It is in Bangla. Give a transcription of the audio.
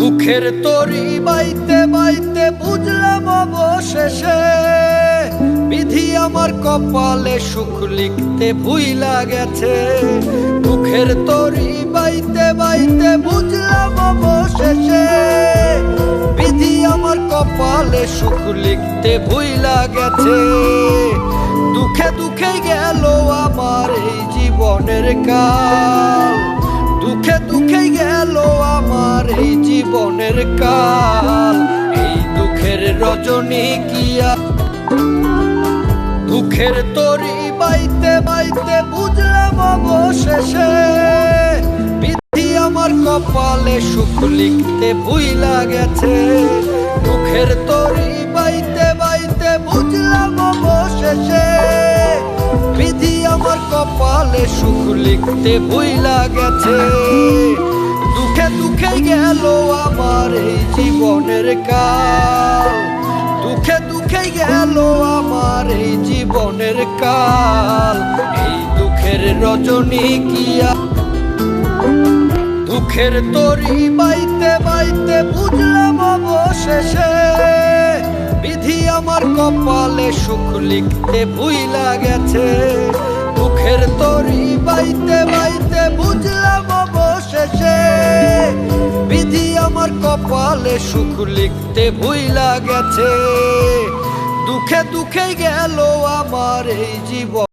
দুঃখের তরি বাইতে বাইতে বুঝলাম অবশেষে বিধি আমার কপালে সুখ লিখতে ভুইলা গেছে। দুঃখের তরি বাইতে বাইতে বুঝলাম অবশেষে বিধি আমার কপালে সুখ লিখতে ভুইলা গেছে। দুঃখে দুঃখে গেল আমার এই জীবনের কাল, দুঃখে দুঃখে গেল আমার এই জীবনের কাল। এই দুঃখের রজনী কিয়া দুঃখের তরি বাইতে বাইতে বুঝলাম অবশেষে বিধি আমার কপালে সুখ লিখতে ভুইলা গেছে। দুঃখের তরি বাইতে বাইতে বুঝলাম অবশেষে বিধি আমার কপালে সুখ লিখতে ভুইলা গেছে। দুঃখে দুঃখে গেল আমার এই জীবনের কাল, দুঃখে দুঃখে গেল আমার এই জীবনের কাল। এই দুঃখের রজনী কিয়া দুঃখের তরি বাইতে বাইতে বুঝলাম অবশেষে বিধি আমার কপালে সুখ লিখতে ভুইলা গেছে। দুঃখের তরি বাইতে বাইতে বুঝলাম অবশেষে বিধি আমার কপালে সুখ লিখতে ভুইলা গেছে। দুঃখে দুঃখে গেল আমার এই জীবন।